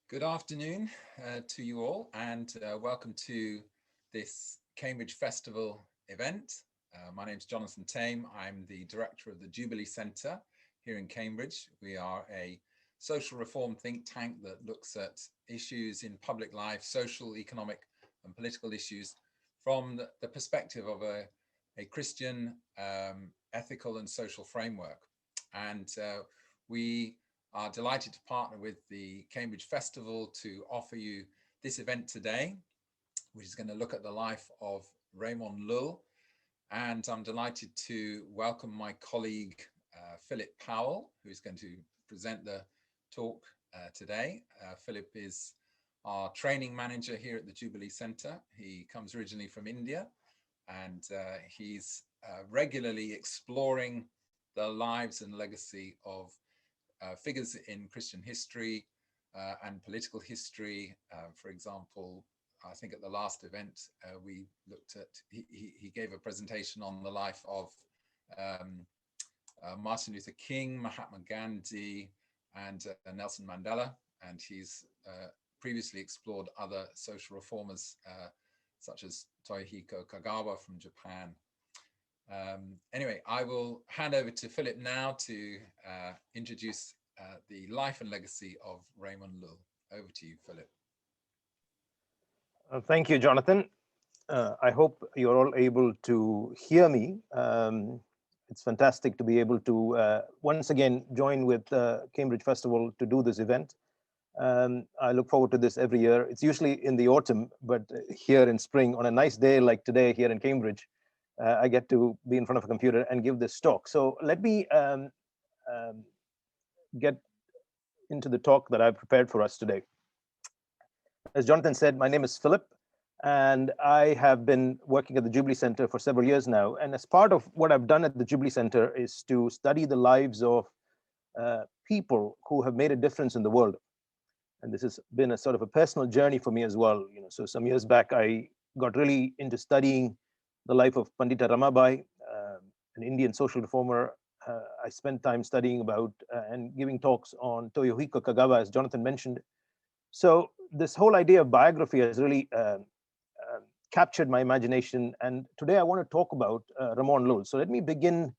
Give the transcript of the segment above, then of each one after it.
Good afternoon to you all, and welcome to this Cambridge Festival event. My name is Jonathan Tame. I'm the director of the Jubilee Centre here in Cambridge. We are a social reform think tank that looks at issues in public life, social, economic and political issues from the perspective of a Christian ethical and social framework. And we are delighted to partner with the Cambridge Festival to offer you this event today, which is going to look at the life of Ramon Llull. And I'm delighted to welcome my colleague, Philip Powell, who is going to present the talk today. Philip is our training manager here at the Jubilee Centre. He comes originally from India, and he's regularly exploring the lives and legacy of figures in Christian history and political history. For example, I think at the last event we looked at, he gave a presentation on the life of Martin Luther King, Mahatma Gandhi, and Nelson Mandela. And he's previously explored other social reformers such as Toyohiko Kagawa from Japan. Anyway, I will hand over to Philip now to introduce the life and legacy of Ramon Llull. Over to you, Philip. Thank you, Jonathan. I hope you're all able to hear me. It's fantastic to be able to once again join with Cambridge Festival to do this event. I look forward to this every year. It's usually in the autumn, but here in spring, on a nice day like today here in Cambridge, I get to be in front of a computer and give this talk. So let me get into the talk that I've prepared for us today. As Jonathan said, my name is Philip, and I have been working at the Jubilee Centre for several years now. And as part of what I've done at the Jubilee Centre is to study the lives of people who have made a difference in the world. And this has been a sort of a personal journey for me as well. So some years back, I got really into studying the life of Pandita Ramabai, an Indian social reformer. I spent time studying about and giving talks on Toyohiko Kagawa, as Jonathan mentioned. So this whole idea of biography has really captured my imagination. And today I want to talk about Ramon Llull. So let me begin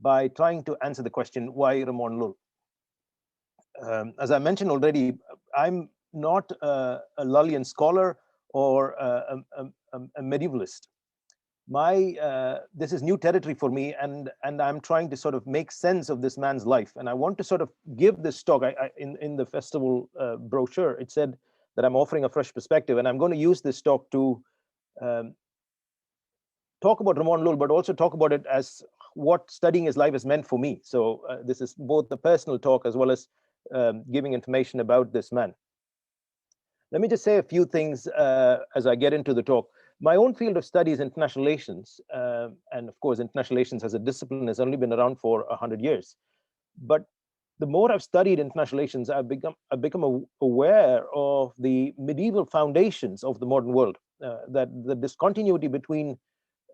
by trying to answer the question, why Ramon Llull? As I mentioned already, I'm not a Lullian scholar or a medievalist. This is new territory for me, and I'm trying to sort of make sense of this man's life. And I want to sort of give this talk. In the festival brochure, it said that I'm offering a fresh perspective, and I'm going to use this talk to talk about Ramon Llull, but also talk about it as what studying his life has meant for me. So this is both the personal talk as well as giving information about this man. Let me just say a few things as I get into the talk. My own field of study is international relations, and of course, international relations as a discipline has only been around for 100 years. But the more I've studied international relations, I've become aware of the medieval foundations of the modern world. That the discontinuity between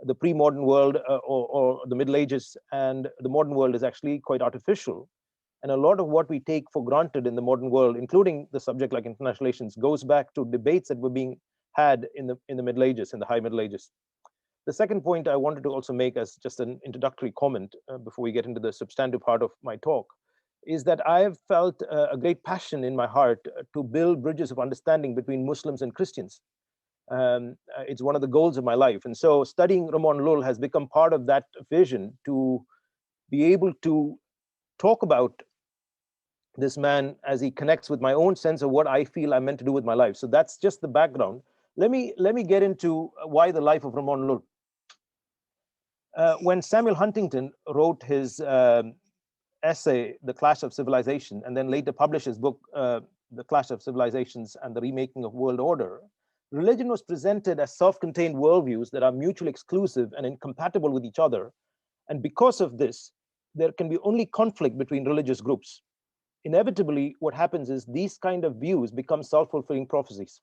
the pre-modern world or the Middle Ages and the modern world is actually quite artificial. And a lot of what we take for granted in the modern world, including the subject like international relations, goes back to debates that were being had in the Middle Ages, in the High Middle Ages. The second point I wanted to also make as just an introductory comment before we get into the substantive part of my talk is that I have felt a great passion in my heart to build bridges of understanding between Muslims and Christians. It's one of the goals of my life. And so studying Ramon Llull has become part of that vision to be able to talk about this man as he connects with my own sense of what I feel I'm meant to do with my life. So that's just the background. Let me get into why the life of Ramon Llull. When Samuel Huntington wrote his essay, The Clash of Civilization, and then later published his book, The Clash of Civilizations and the Remaking of World Order, religion was presented as self-contained worldviews that are mutually exclusive and incompatible with each other. And because of this, there can be only conflict between religious groups. Inevitably, what happens is these kind of views become self-fulfilling prophecies.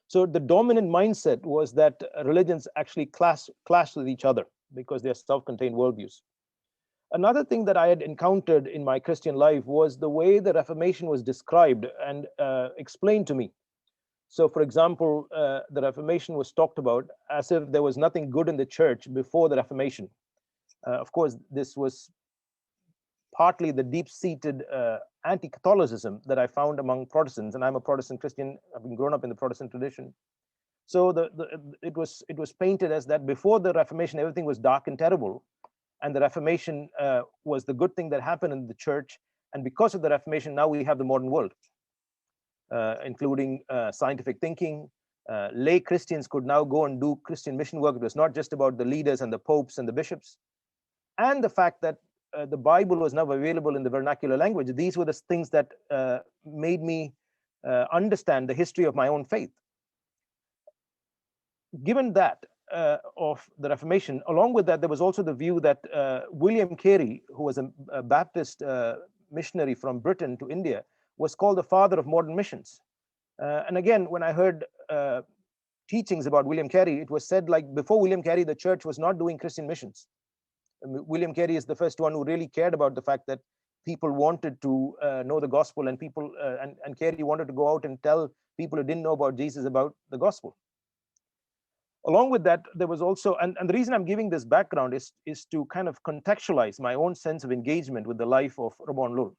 So the dominant mindset was that religions actually clash with each other because they're self-contained worldviews. Another thing that I had encountered in my Christian life was the way the Reformation was described and explained to me. So, for example, the Reformation was talked about as if there was nothing good in the church before the Reformation. Of course, this was partly the deep-seated anti-Catholicism that I found among Protestants, and I'm a Protestant Christian. I've been grown up in the Protestant tradition. So it was painted as that before the Reformation, everything was dark and terrible, and the Reformation was the good thing that happened in the church. And because of the Reformation, now we have the modern world, including scientific thinking. Lay Christians could now go and do Christian mission work. It was not just about the leaders and the popes and the bishops. And the fact that the Bible was now available in the vernacular language. These were the things that made me understand the history of my own faith. Given that of the Reformation, along with that, there was also the view that William Carey, who was a Baptist missionary from Britain to India, was called the father of modern missions. And again, when I heard teachings about William Carey, it was said like before William Carey, the church was not doing Christian missions. William Carey is the first one who really cared about the fact that people wanted to know the gospel, and people and Carey wanted to go out and tell people who didn't know about Jesus about the gospel. Along with that, there was also, and the reason I'm giving this background is to kind of contextualize my own sense of engagement with the life of Ramon Llull.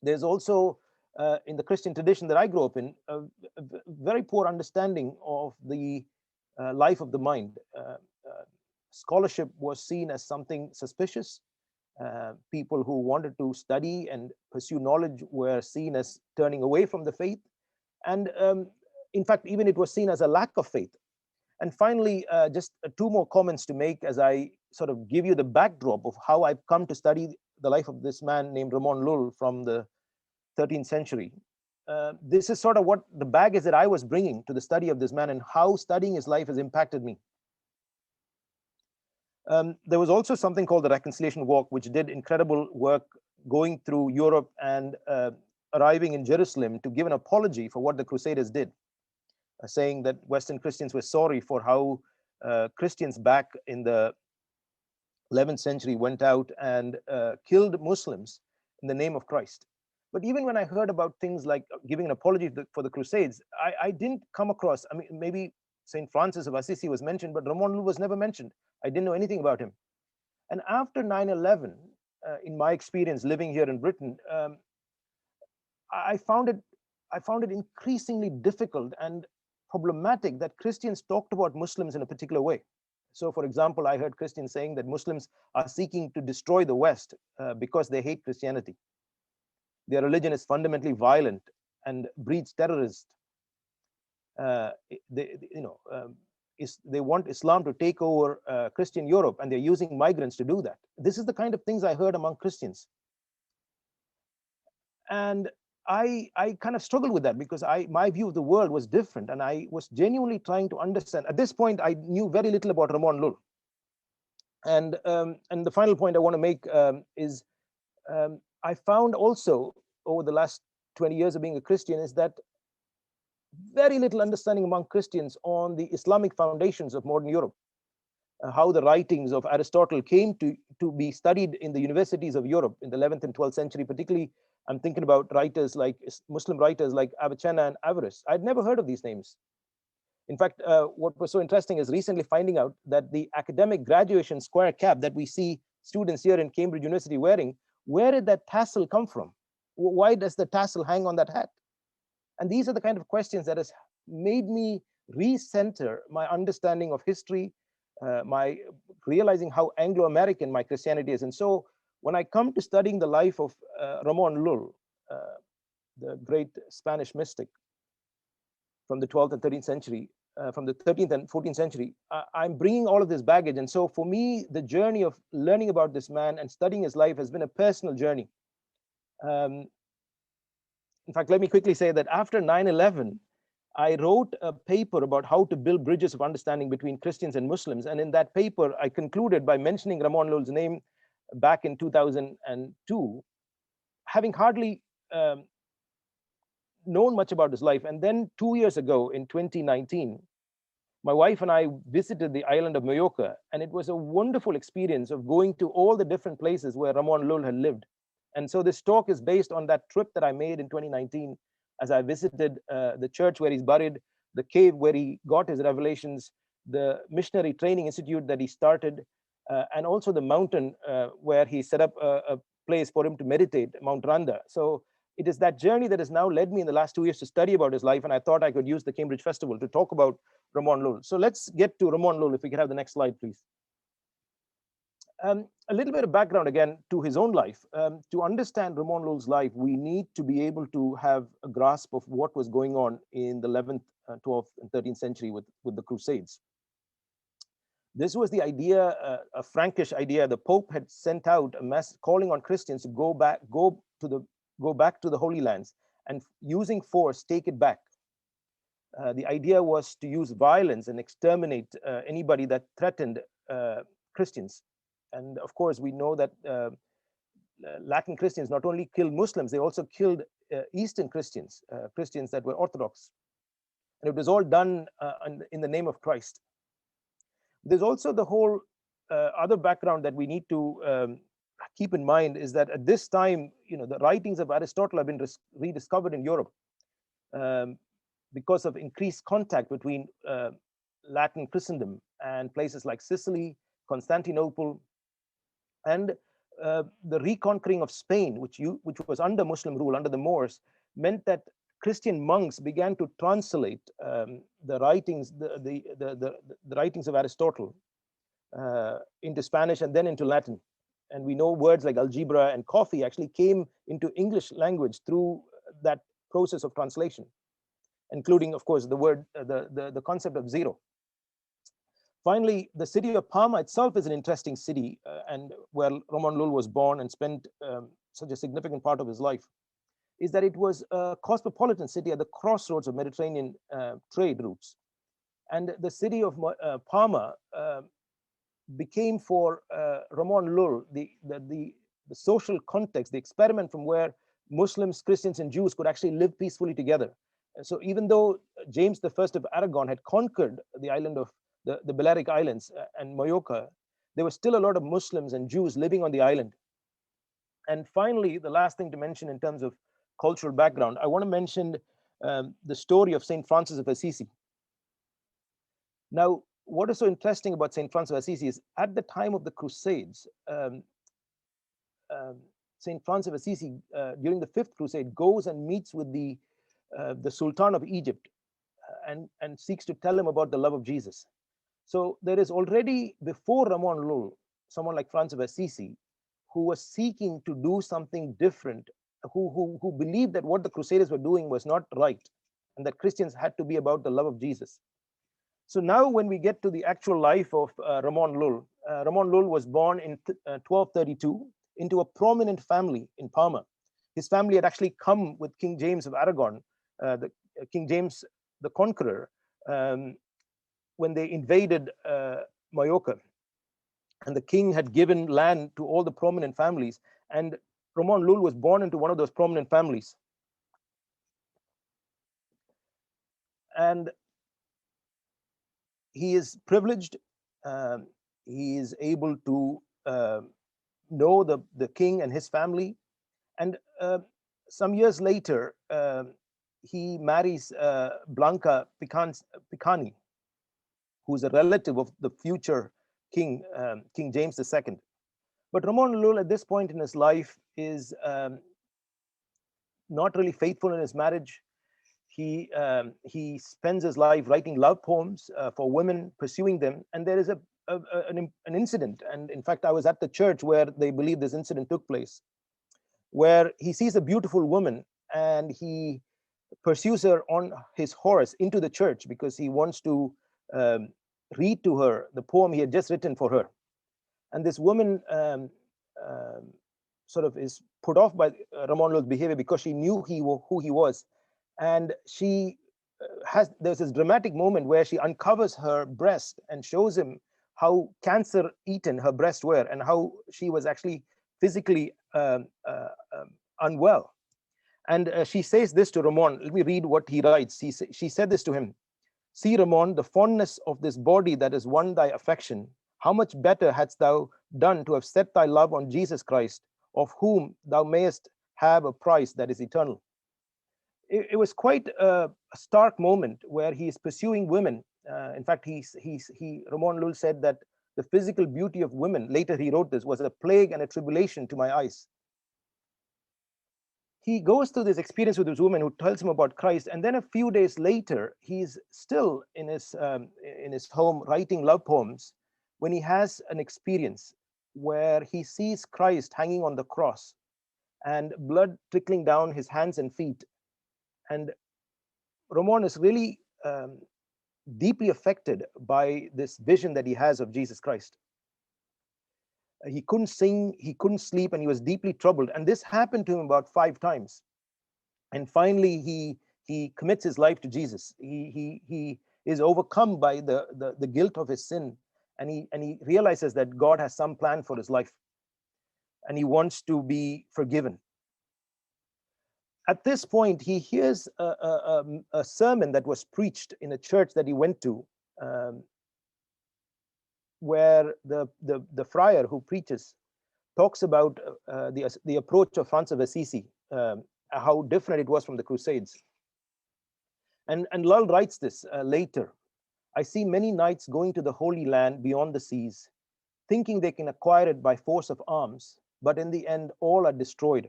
There's also, in the Christian tradition that I grew up in, a very poor understanding of the life of the mind. Scholarship was seen as something suspicious. People who wanted to study and pursue knowledge were seen as turning away from the faith. And in fact, even it was seen as a lack of faith. And finally, just two more comments to make as I sort of give you the backdrop of how I've come to study the life of this man named Ramon Llull from the 13th century. This is sort of what the baggage that I was bringing to the study of this man and how studying his life has impacted me. There was also something called the Reconciliation Walk, which did incredible work going through Europe and arriving in Jerusalem to give an apology for what the Crusaders did, saying that Western Christians were sorry for how Christians back in the 11th century went out and killed Muslims in the name of Christ. But even when I heard about things like giving an apology for the Crusades, I didn't come across, I mean, maybe St. Francis of Assisi was mentioned, but Ramon Llull was never mentioned. I didn't know anything about him. And after 9/11, in my experience living here in Britain, I found it increasingly difficult and problematic that Christians talked about Muslims in a particular way. So, for example, I heard Christians saying that Muslims are seeking to destroy the West because they hate Christianity. Their religion is fundamentally violent and breeds terrorists. They want Islam to take over Christian Europe, and they're using migrants to do that. This is the kind of things I heard among Christians. And I kind of struggled with that because my view of the world was different, and I was genuinely trying to understand. At this point, I knew very little about Ramon Llull. And the final point I want to make is I found also over the last 20 years of being a Christian is that very little understanding among Christians on the Islamic foundations of modern Europe, how the writings of Aristotle came to be studied in the universities of Europe in the 11th and 12th century. Particularly, I'm thinking about writers like Muslim writers like Avicenna and Averroes. I'd never heard of these names. In fact, what was so interesting is recently finding out that the academic graduation square cap that we see students here in Cambridge University wearing, where did that tassel come from? Why does the tassel hang on that hat? And these are the kind of questions that has made me recenter my understanding of history, my realizing how Anglo-American my Christianity is. And so when I come to studying the life of Ramon Llull, the great Spanish mystic from the 12th and 13th century, from the 13th and 14th century, I'm bringing all of this baggage. And so for me, the journey of learning about this man and studying his life has been a personal journey. In fact, let me quickly say that after 9/11, I wrote a paper about how to build bridges of understanding between Christians and Muslims. And in that paper, I concluded by mentioning Ramon Llull's name back in 2002, having hardly known much about his life. And then 2 years ago, in 2019, my wife and I visited the island of Mallorca, and it was a wonderful experience of going to all the different places where Ramon Llull had lived. And so this talk is based on that trip that I made in 2019 as I visited the church where he's buried, the cave where he got his revelations, the missionary training institute that he started, and also the mountain where he set up a place for him to meditate, Mount Randa. So it is that journey that has now led me in the last 2 years to study about his life, and I thought I could use the Cambridge Festival to talk about Ramon Llull. So let's get to Ramon Llull, if we could have the next slide, please. A little bit of background again to his own life. To understand Ramon Llull's life, we need to be able to have a grasp of what was going on in the 11th, 12th, and 13th century with the Crusades. This was the idea, a Frankish idea. The Pope had sent out a message calling on Christians to go back to the Holy Lands and using force take it back. The idea was to use violence and exterminate anybody that threatened Christians. And of course, we know that Latin Christians not only killed Muslims, they also killed Eastern Christians, Christians that were Orthodox. And it was all done in the name of Christ. There's also the whole other background that we need to keep in mind is that at this time, the writings of Aristotle have been rediscovered in Europe because of increased contact between Latin Christendom and places like Sicily, Constantinople, and the reconquering of Spain, which was under Muslim rule, under the Moors, meant that Christian monks began to translate the writings, the writings of Aristotle into Spanish and then into Latin. And we know words like algebra and coffee actually came into English language through that process of translation, including, of course, the word, the concept of zero. Finally, the city of Parma itself is an interesting city, and where Ramon Llull was born and spent such a significant part of his life, is that it was a cosmopolitan city at the crossroads of Mediterranean trade routes. And the city of Parma became for Ramon Llull the social context, the experiment from where Muslims, Christians, and Jews could actually live peacefully together. And so even though James I of Aragon had conquered the island of the Balearic Islands and Mallorca, there were still a lot of Muslims and Jews living on the island. And finally, the last thing to mention in terms of cultural background, I want to mention the story of St. Francis of Assisi. Now, what is so interesting about St. Francis of Assisi is at the time of the Crusades, St. Francis of Assisi, during the Fifth Crusade, goes and meets with the Sultan of Egypt and seeks to tell him about the love of Jesus. So there is already, before Ramon Llull, someone like Francis of Assisi, who was seeking to do something different, who believed that what the Crusaders were doing was not right, and that Christians had to be about the love of Jesus. So now when we get to the actual life of Ramon Llull was born in 1232 into a prominent family in Parma. His family had actually come with King James of Aragon, King James the Conqueror, when they invaded Mallorca. And the king had given land to all the prominent families. And Ramon Llull was born into one of those prominent families. And he is privileged. He is able to know the king and his family. And some years later, he marries Blanca Picani, who's a relative of the future king, King James II. But Ramon Llull, at this point in his life, is not really faithful in his marriage. He spends his life writing love poems for women, pursuing them. And there is an incident, and in fact, I was at the church where they believe this incident took place, where he sees a beautiful woman and he pursues her on his horse into the church because he wants to read to her the poem he had just written for her. And this woman sort of is put off by Ramon Llull's behavior because she knew who he was. And she there's this dramatic moment where she uncovers her breast and shows him how cancer-eaten her breasts were and how she was actually physically unwell. And she says this to Ramon. Let me read what he writes. She said this to him. See, Ramon, the fondness of this body that has won thy affection, how much better hadst thou done to have set thy love on Jesus Christ, of whom thou mayest have a price that is eternal. It was quite a stark moment where he is pursuing women. In fact, Ramon Llull said that the physical beauty of women, later he wrote this, was a plague and a tribulation to my eyes. He goes through this experience with this woman who tells him about Christ, and then a few days later, he's still in his home writing love poems when he has an experience where he sees Christ hanging on the cross and blood trickling down his hands and feet. And Ramon is really deeply affected by this vision that he has of Jesus Christ. He couldn't sing, he couldn't sleep, and he was deeply troubled. And this happened to him about 5 times. And finally, he commits his life to Jesus. He is overcome by the guilt of his sin, and he realizes that God has some plan for his life, and he wants to be forgiven. At this point, he hears a sermon that was preached in a church that he went to, where the friar who preaches talks about the approach of Francis of Assisi, how different it was from the Crusades. And Lull writes this later. I see many knights going to the Holy Land beyond the seas, thinking they can acquire it by force of arms, but in the end all are destroyed.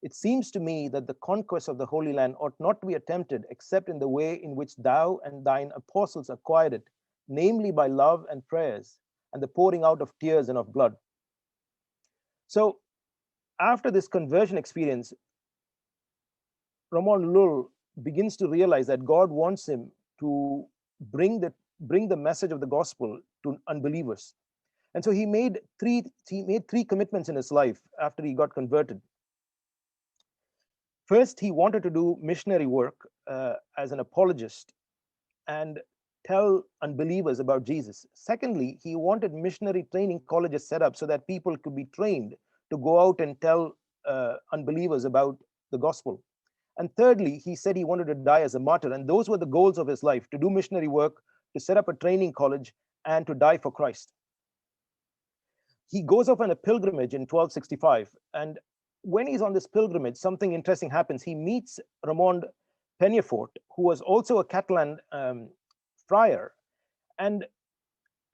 It seems to me that the conquest of the Holy Land ought not to be attempted except in the way in which thou and thine apostles acquired it, namely by love and prayers, and the pouring out of tears and of blood. So after this conversion experience, Ramon Llull begins to realize that God wants him to bring the message of the gospel to unbelievers. And so he made three commitments in his life after he got converted. First, he wanted to do missionary work as an apologist and tell unbelievers about Jesus. Secondly, he wanted missionary training colleges set up so that people could be trained to go out and tell unbelievers about the gospel. And thirdly, he said he wanted to die as a martyr. And those were the goals of his life: to do missionary work, to set up a training college, and to die for Christ. He goes off on a pilgrimage in 1265. And when he's on this pilgrimage, something interesting happens. He meets Ramon Penyafort, who was also a Catalan friar. And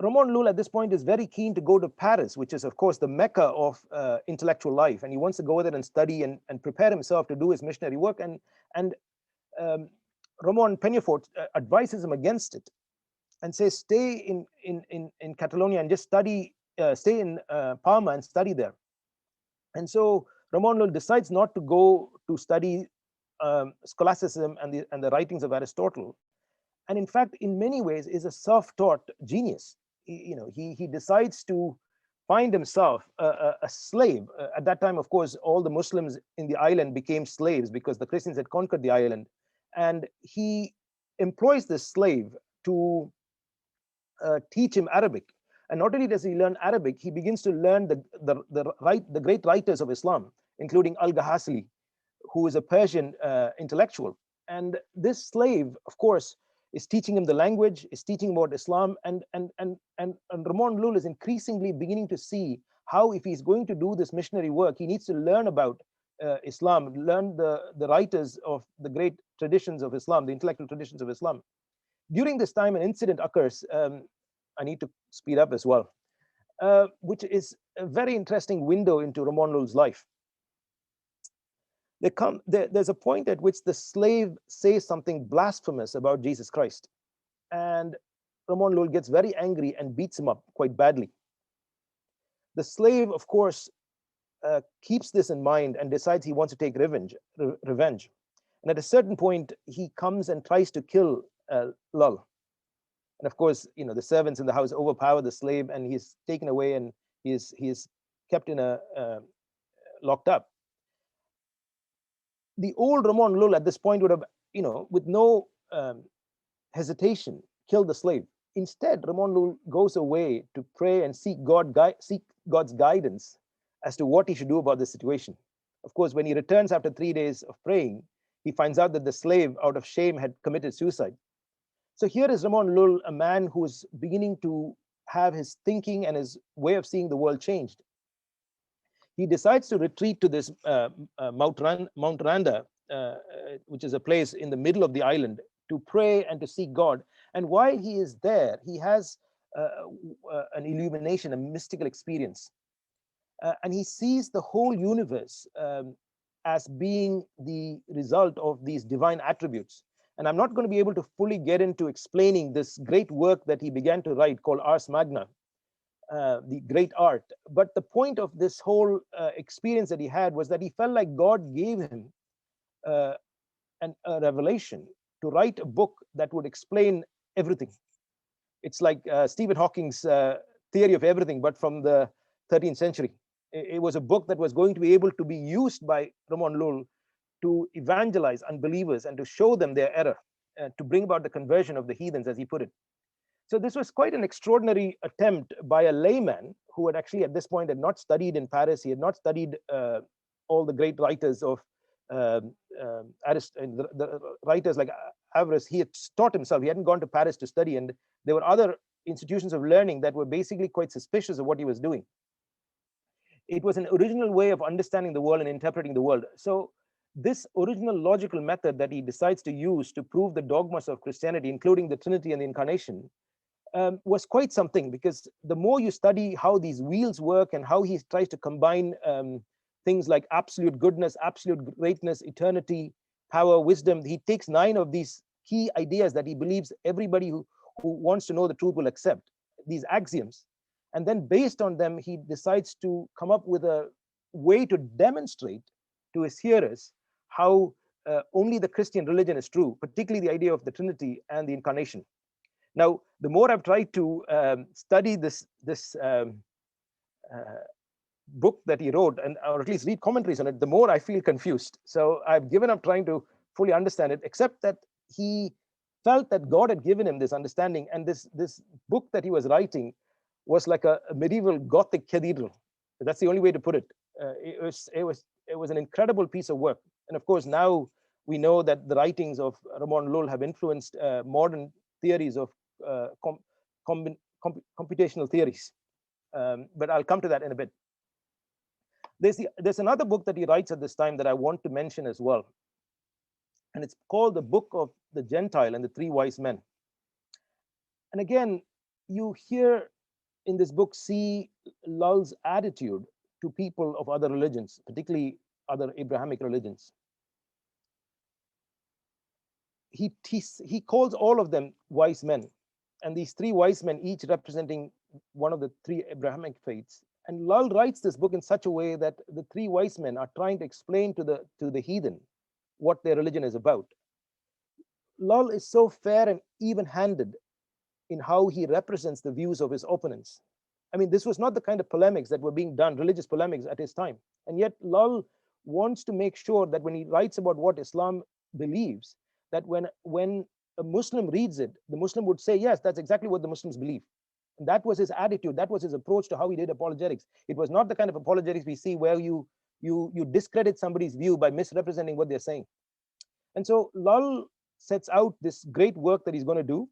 Ramon Llull at this point is very keen to go to Paris, which is, of course, the mecca of intellectual life. And he wants to go there and study and prepare himself to do his missionary work. And Ramon Penyafort advises him against it and says, stay in Catalonia and just study, stay in Palma and study there. And so Ramon Llull decides not to go to study scholasticism and the writings of Aristotle. And in fact, in many ways, is a self-taught genius. He decides to find himself a slave. At that time, of course, all the Muslims in the island became slaves because the Christians had conquered the island. And he employs this slave to teach him Arabic. And not only does he learn Arabic, he begins to learn the great writers of Islam, including Al-Ghazali, who is a Persian intellectual. And this slave, of course, is teaching him the language, is teaching about Islam, and Ramon Llull is increasingly beginning to see how, if he's going to do this missionary work, he needs to learn about Islam, learn the writers of the great traditions of Islam, the intellectual traditions of Islam. During this time, an incident occurs. I need to speed up as well, which is a very interesting window into Ramon Llull's life. There's a point at which the slave says something blasphemous about Jesus Christ, and Ramon Llull gets very angry and beats him up quite badly. The slave, of course, keeps this in mind and decides he wants to take revenge. And at a certain point, he comes and tries to kill Llull. And of course, the servants in the house overpower the slave, and he's taken away and he is kept in locked up. The old Ramon Llull at this point would have, with no hesitation, killed the slave. Instead, Ramon Llull goes away to pray and seek God's guidance as to what he should do about the situation. Of course, when he returns after 3 days of praying, he finds out that the slave, out of shame, had committed suicide. So here is Ramon Llull, a man who is beginning to have his thinking and his way of seeing the world changed. He decides to retreat to this Mount Randa, which is a place in the middle of the island, to pray and to seek God. And while he is there, he has an illumination, a mystical experience. And he sees the whole universe as being the result of these divine attributes. And I'm not going to be able to fully get into explaining this great work that he began to write called Ars Magna, the great art. But the point of this whole experience that he had was that he felt like God gave him uh, a revelation to write a book that would explain everything. It's like Stephen Hawking's theory of everything, but from the 13th century. It was a book that was going to be able to be used by Ramon Llull to evangelize unbelievers and to show them their error, to bring about the conversion of the heathens, as he put it. So this was quite an extraordinary attempt by a layman who had actually at this point had not studied in Paris. He had not studied all the great writers of the writers like Averroes. He had taught himself. He hadn't gone to Paris to study, and there were other institutions of learning that were basically quite suspicious of what he was doing. It was an original way of understanding the world and interpreting the world. So this original logical method that he decides to use to prove the dogmas of Christianity, including the Trinity and the Incarnation, was quite something, because the more you study how these wheels work and how he tries to combine things like absolute goodness, absolute greatness, eternity, power, wisdom, he takes 9 of these key ideas that he believes everybody who wants to know the truth will accept, these axioms. And then based on them, he decides to come up with a way to demonstrate to his hearers how only the Christian religion is true, particularly the idea of the Trinity and the Incarnation. Now, the more I've tried to study this book that he wrote, and or at least read commentaries on it, the more I feel confused. So I've given up trying to fully understand it, except that he felt that God had given him this understanding, and this book that he was writing was like a medieval Gothic cathedral. That's the only way to put it. It was an incredible piece of work, and of course now we know that the writings of Ramon Llull have influenced modern theories of computational theories. But I'll come to that in a bit. There's another book that he writes at this time that I want to mention as well, and it's called The Book of the Gentile and the Three Wise Men. And again, you hear in this book see Llull's attitude to people of other religions, particularly other Abrahamic religions. He calls all of them wise men, and these three wise men, each representing one of the 3 Abrahamic faiths. And Llull writes this book in such a way that the 3 wise men are trying to explain to the heathen what their religion is about. Llull is so fair and even-handed in how he represents the views of his opponents. I mean, this was not the kind of polemics that were being done, religious polemics at his time. And yet Llull wants to make sure that when he writes about what Islam believes, that when a Muslim reads it, the Muslim would say, yes, that's exactly what the Muslims believe. And that was his attitude. That was his approach to how he did apologetics. It was not the kind of apologetics we see where you discredit somebody's view by misrepresenting what they're saying. And so Llull sets out this great work that he's going to do,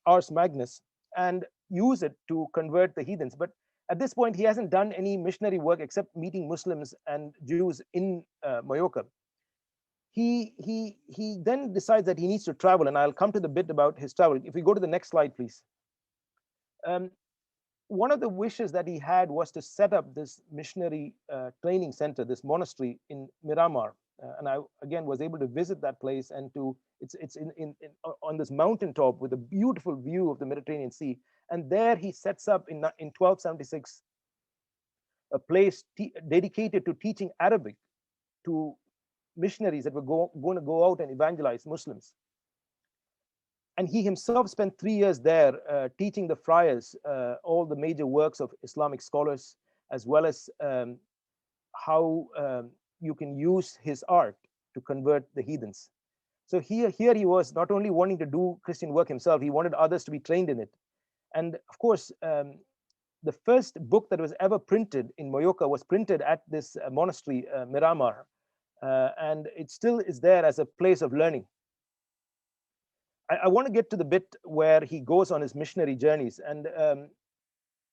Ars Magnus, and use it to convert the heathens. But at this point, he hasn't done any missionary work except meeting Muslims and Jews in Mallorca. He then decides that he needs to travel, and I'll come to the bit about his travel. If we go to the next slide, please. One of the wishes that he had was to set up this missionary training center, this monastery in Miramar. And I again was able to visit that place, and it's on this mountaintop with a beautiful view of the Mediterranean Sea. And there he sets up in 1276 a place dedicated to teaching Arabic to missionaries that were going to go out and evangelize Muslims. And he himself spent 3 years there teaching the friars all the major works of Islamic scholars, as well as how you can use his art to convert the heathens. So here he was not only wanting to do Christian work himself, he wanted others to be trained in it. And of course, the first book that was ever printed in Mallorca was printed at this monastery, Miramar, and it still is there as a place of learning. I want to get to the bit where he goes on his missionary journeys, and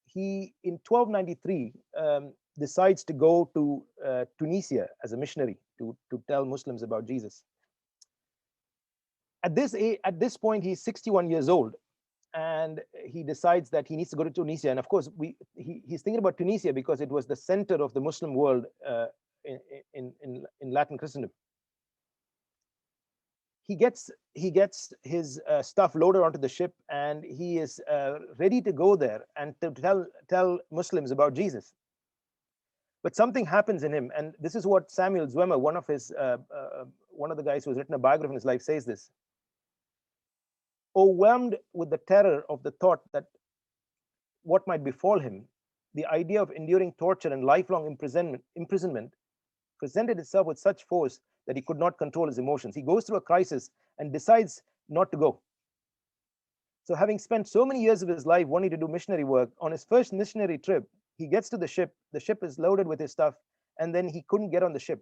he in 1293 decides to go to Tunisia as a missionary to tell Muslims about Jesus. At this point, he's 61 years old, and he decides that he needs to go to Tunisia. And of course, he's thinking about Tunisia because it was the center of the Muslim world in Latin Christendom. He gets his stuff loaded onto the ship, and he is ready to go there and to tell Muslims about Jesus. But something happens in him, and this is what Samuel Zwemer, one of the guys who has written a biography in his life, says this. Overwhelmed with the terror of the thought that what might befall him, the idea of enduring torture and lifelong imprisonment presented itself with such force that he could not control his emotions. He goes through a crisis and decides not to go. So having spent so many years of his life wanting to do missionary work, on his first missionary trip, he gets to the ship is loaded with his stuff, and then he couldn't get on the ship.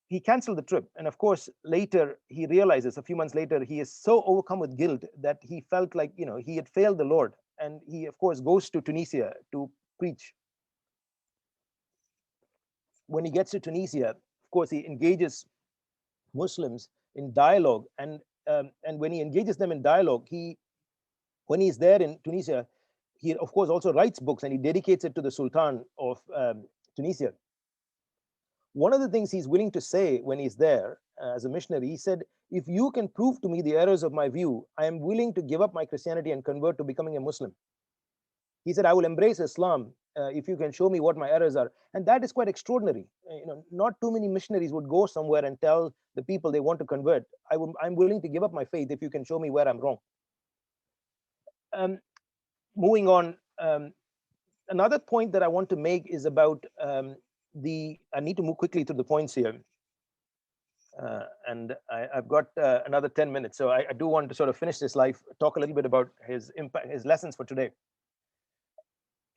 He canceled the trip, and of course later he realizes, a few months later, he is so overcome with guilt that he felt like he had failed the Lord, and he of course goes to Tunisia to preach. When he gets to Tunisia, of course he engages Muslims in dialogue, and when he engages them in dialogue, when he's there in Tunisia, he of course also writes books, and he dedicates it to the Sultan of Tunisia. One of the things he's willing to say when he's there as a missionary, he said, if you can prove to me the errors of my view, I am willing to give up my Christianity and convert to becoming a Muslim. He said, I will embrace Islam if you can show me what my errors are. And that is quite extraordinary. Not too many missionaries would go somewhere and tell the people they want to convert, I'm willing to give up my faith if you can show me where I'm wrong. Moving on, another point that I want to make is about I need to move quickly through the points here. And I've got another 10 minutes. So I do want to sort of finish this life, talk a little bit about his impact, his lessons for today.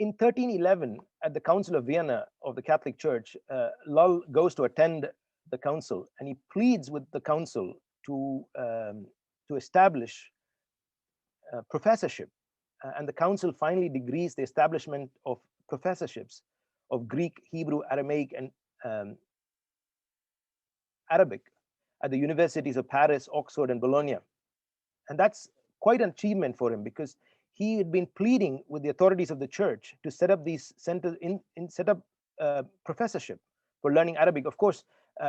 In 1311, at the Council of Vienna of the Catholic Church, Llull goes to attend the council, and he pleads with the council to establish professorship. And the council finally decrees the establishment of professorships of Greek, Hebrew, Aramaic, and Arabic at the universities of Paris, Oxford, and Bologna. And that's quite an achievement for him, because he had been pleading with the authorities of the church to set up these centers, set up professorship for learning Arabic. Of course,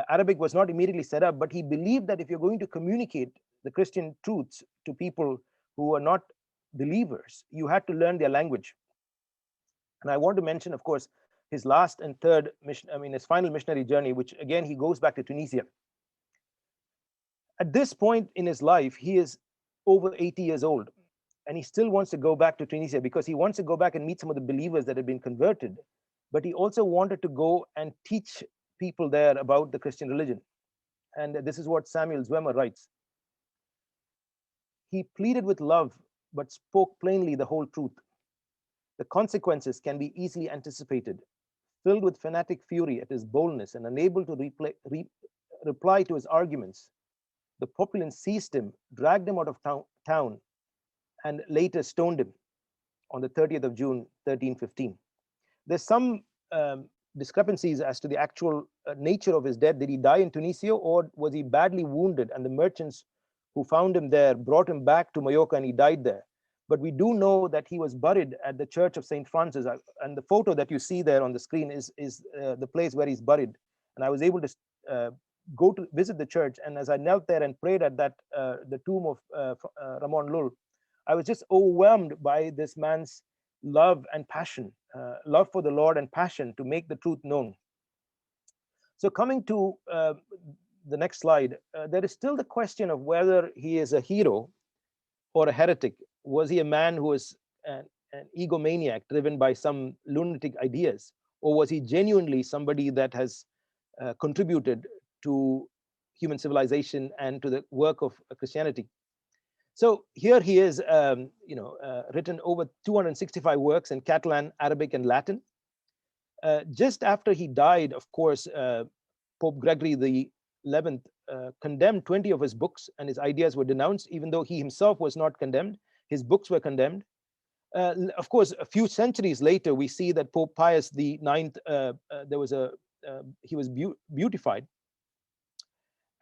Arabic was not immediately set up, but he believed that if you're going to communicate the Christian truths to people who are not believers, you had to learn their language. And I want to mention, of course, his last and third mission, his final missionary journey, which again, he goes back to Tunisia. At this point in his life, he is over 80 years old, and he still wants to go back to Tunisia because he wants to go back and meet some of the believers that had been converted. But he also wanted to go and teach people there about the Christian religion. And this is what Samuel Zwemer writes. He pleaded with love, but spoke plainly the whole truth. The consequences can be easily anticipated. Filled with fanatic fury at his boldness and unable to reply to his arguments, the populace seized him, dragged him out of town, and later stoned him on the 30th of June, 1315. There's some discrepancies as to the actual nature of his death. Did he die in Tunisia, or was he badly wounded and the merchants who found him there brought him back to Majorca and he died there? But we do know that he was buried at the Church of St. Francis, and the photo that you see there on the screen is the place where he's buried. And I was able to go to visit the church, and as I knelt there and prayed at that the tomb of Ramon Llull, I was just overwhelmed by this man's love and passion, love for the Lord and passion to make the truth known. So coming to the next slide, there is still the question of whether he is a hero or a heretic. Was he a man who was an egomaniac driven by some lunatic ideas, or was he genuinely somebody that has contributed to human civilization and to the work of Christianity? So here he is, written over 265 works in Catalan, Arabic, and Latin. Just after he died, of course, Pope Gregory XI condemned 20 of his books, and his ideas were denounced, even though he himself was not condemned. His books were condemned. Of course, a few centuries later, we see that Pope Pius the Ninth, he was beautified,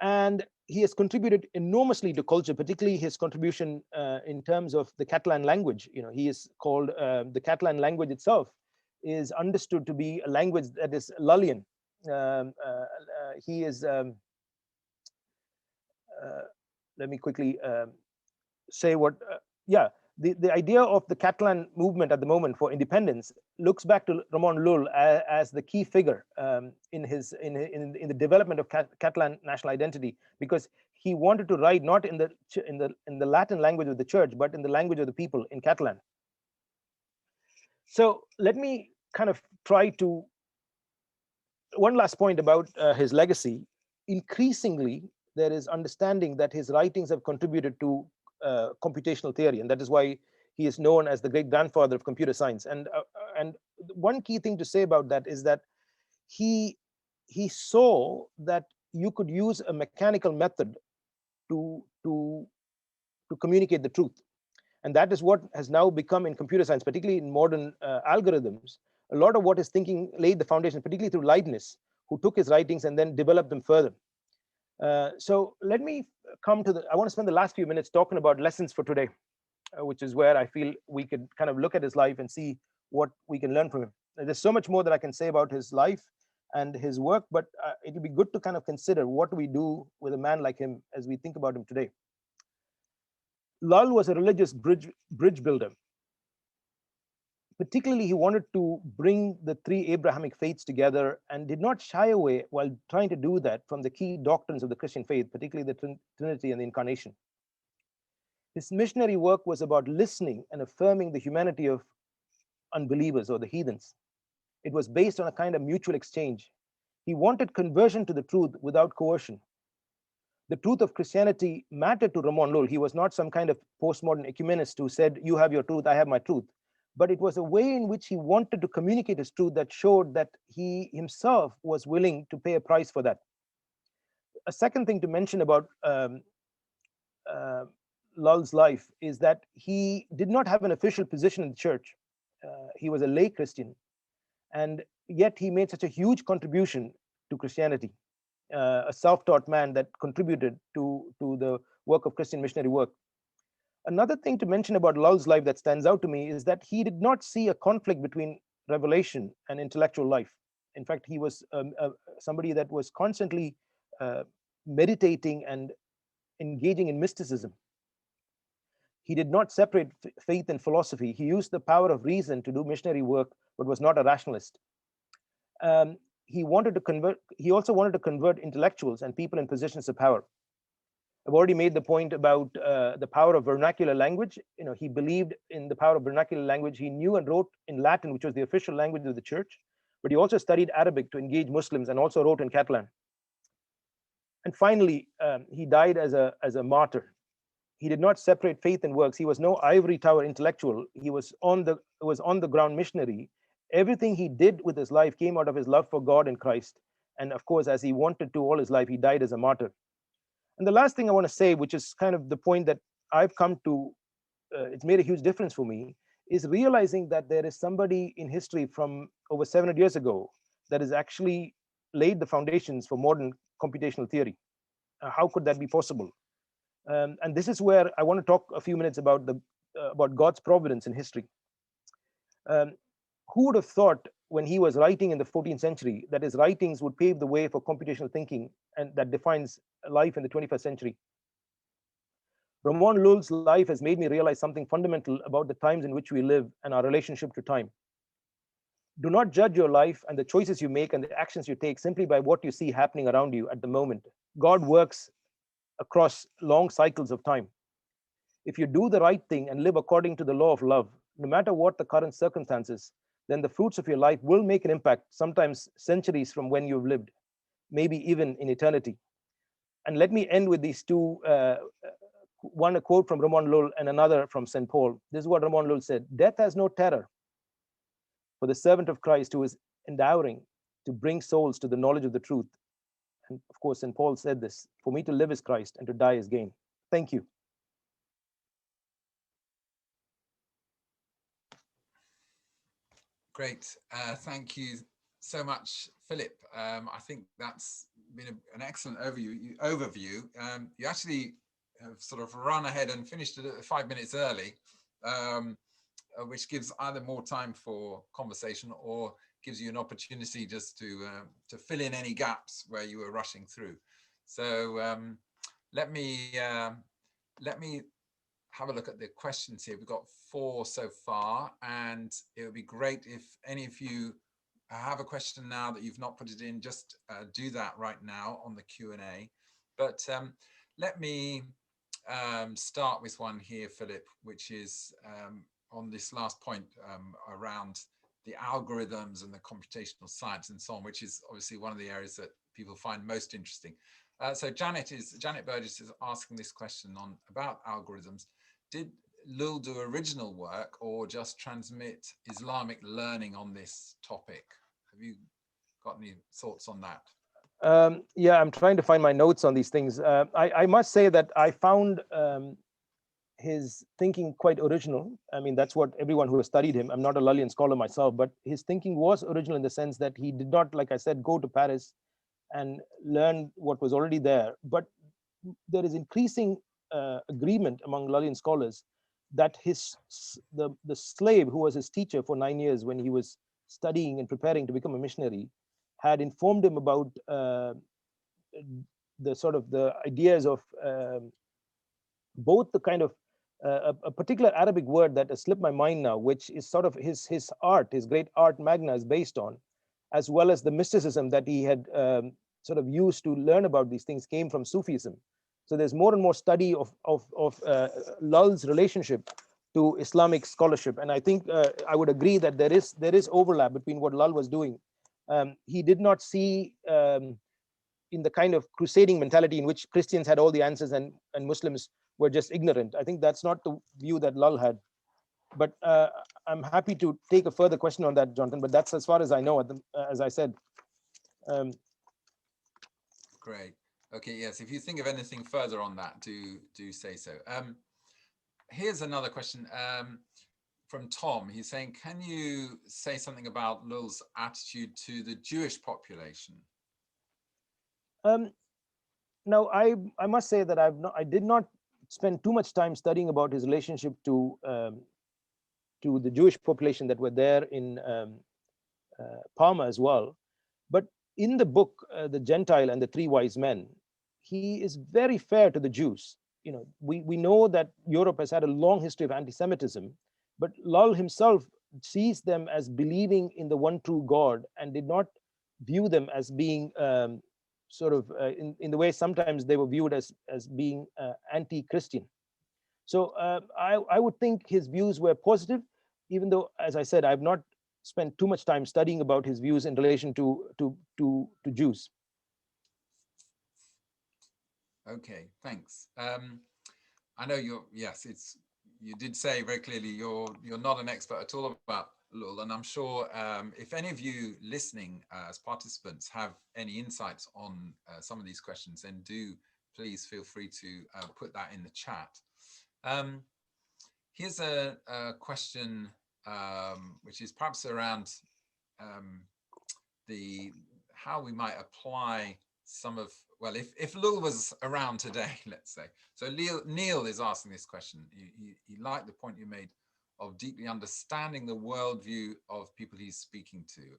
and he has contributed enormously to culture, particularly his contribution in terms of the Catalan language. You know, he is called the Catalan language itself is understood to be a language that is Lullian. He is. Let me quickly say what. Yeah, the idea of the Catalan movement at the moment for independence looks back to Ramon Llull as the key figure in the development of Catalan national identity, because he wanted to write not in the Latin language of the church, but in the language of the people, in Catalan. So let me kind of try to, one last point about his legacy. Increasingly, there is understanding that his writings have contributed to computational theory, and that is why he is known as the great grandfather of computer science. And one key thing to say about that is that he saw that you could use a mechanical method to communicate the truth, and that is what has now become in computer science, particularly in modern algorithms. A lot of what is thinking laid the foundation, particularly through Leibniz, who took his writings and then developed them further. So let me come to I want to spend the last few minutes talking about lessons for today, which is where I feel we could kind of look at his life and see what we can learn from him. There's so much more that I can say about his life and his work, but it'll be good to kind of consider what we do with a man like him as we think about him today. Llull was a religious bridge builder. Particularly, he wanted to bring the three Abrahamic faiths together and did not shy away while trying to do that from the key doctrines of the Christian faith, particularly the Trinity and the Incarnation. His missionary work was about listening and affirming the humanity of unbelievers or the heathens. It was based on a kind of mutual exchange. He wanted conversion to the truth without coercion. The truth of Christianity mattered to Ramon Llull. He was not some kind of postmodern ecumenist who said, you have your truth, I have my truth. But it was a way in which he wanted to communicate his truth that showed that he himself was willing to pay a price for that. A second thing to mention about Llull's life is that he did not have an official position in the church. He was a lay Christian, and yet he made such a huge contribution to Christianity. A self-taught man that contributed to the work of Christian missionary work. Another thing to mention about Llull's life that stands out to me is that he did not see a conflict between revelation and intellectual life. In fact, he was somebody that was constantly meditating and engaging in mysticism. He did not separate faith and philosophy. He used the power of reason to do missionary work, but was not a rationalist. He also wanted to convert intellectuals and people in positions of power. I've already made the point about the power of vernacular language. You know, he believed in the power of vernacular language. He knew and wrote in Latin, which was the official language of the church, but he also studied Arabic to engage Muslims and also wrote in Catalan. And finally, he died as a martyr. He did not separate faith and works. He was no ivory tower intellectual. He was on the ground missionary. Everything he did with his life came out of his love for God and Christ. And of course, as he wanted to all his life, he died as a martyr. And the last thing I want to say, which is kind of the point that I've come to, it's made a huge difference for me, is realizing that there is somebody in history from over 700 years ago that has actually laid the foundations for modern computational theory. How could that be possible? And this is where I want to talk a few minutes about God's providence in history. Who would have thought when he was writing in the 14th century that his writings would pave the way for computational thinking and that defines life in the 21st century? Ramon Llull's life has made me realize something fundamental about the times in which we live and our relationship to time. Do not judge your life and the choices you make and the actions you take simply by what you see happening around you at the moment. God works across long cycles of time. If you do the right thing and live according to the law of love, no matter what the current circumstances, then the fruits of your life will make an impact, sometimes centuries from when you've lived, maybe even in eternity. And let me end with these two, one a quote from Ramon Llull and another from St. Paul. This is what Ramon Llull said: "Death has no terror for the servant of Christ who is endeavoring to bring souls to the knowledge of the truth And of course, St. Paul said this, for me to live is Christ and to die is gain. Thank you. Great. Thank you so much, Philip. I think that's been an excellent overview. You actually have sort of run ahead and finished it 5 minutes early, which gives either more time for conversation or gives you an opportunity just to fill in any gaps where you were rushing through. So let me have a look at the questions here. We've got 4 so far, and it would be great if any of you have a question now that you've not put it in, just do that right now on the Q&A. But let me start with one here, Philip, which is on this last point around the algorithms and the computational science and so on, which is obviously one of the areas that people find most interesting. So Janet Burgess is asking this question about algorithms. Did Llull do original work or just transmit Islamic learning on this topic? Have you got any thoughts on that? Yeah, I'm trying to find my notes on these things. I must say that I found his thinking quite original. I mean, that's what everyone who has studied him. I'm not a Lullian scholar myself, but his thinking was original in the sense that he did not, like I said, go to Paris and learn what was already there. But there is increasing agreement among Lullian scholars that the slave who was his teacher for 9 years when he was studying and preparing to become a missionary had informed him about the sort of the ideas of both the kind of a particular Arabic word that has slipped my mind now, which is sort of his art, his great art magna is based on, as well as the mysticism that he had sort of used to learn about these things came from Sufism. So there's more and more study of Lull's relationship to Islamic scholarship, and I think I would agree that there is overlap between what Lull was doing. He did not see in the kind of crusading mentality in which Christians had all the answers and Muslims were just ignorant. I think that's not the view that Lull had. But I'm happy to take a further question on that, Jonathan, but that's as far as I know, as I said. Great. Okay, yes, if you think of anything further on that, do say so. Here's another question from Tom. He's saying, can you say something about Lull's attitude to the Jewish population? Now, I must say that I did not spend too much time studying about his relationship to the Jewish population that were there in Parma as well. But in the book, The Gentile and the Three Wise Men, he is very fair to the Jews. You know, we know that Europe has had a long history of anti-Semitism, but Lull himself sees them as believing in the one true God and did not view them as being sort of in the way sometimes they were viewed as being anti-Christian. So I would think his views were positive, even though, as I said, I've not spent too much time studying about his views in relation to Jews. Okay, thanks. I know you did say very clearly you're not an expert at all about Llull, and I'm sure if any of you listening as participants have any insights on some of these questions, then do please feel free to put that in the chat. Here's a question which is perhaps around how we might apply some of, well, if Llull was around today, let's say. So Neil is asking this question. He liked the point you made of deeply understanding the worldview of people he's speaking to.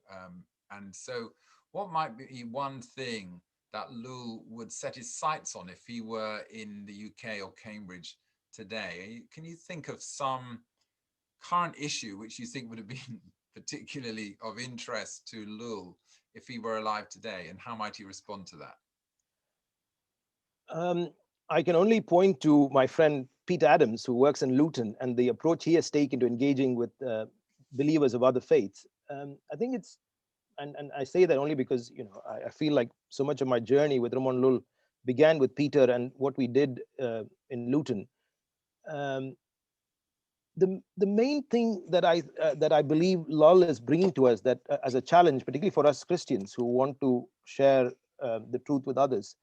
And so what might be one thing that Llull would set his sights on if he were in the UK or Cambridge today? Can you think of some current issue which you think would have been particularly of interest to Llull if he were alive today, and how might he respond to that? I can only point to my friend Peter Adams, who works in Luton, and the approach he has taken to engaging with believers of other faiths. I think it's, and I say that only because, you know, I feel like so much of my journey with Ramon Llull began with Peter and what we did in Luton. The main thing that I believe Llull is bringing to us, that as a challenge, particularly for us Christians who want to share the truth with others,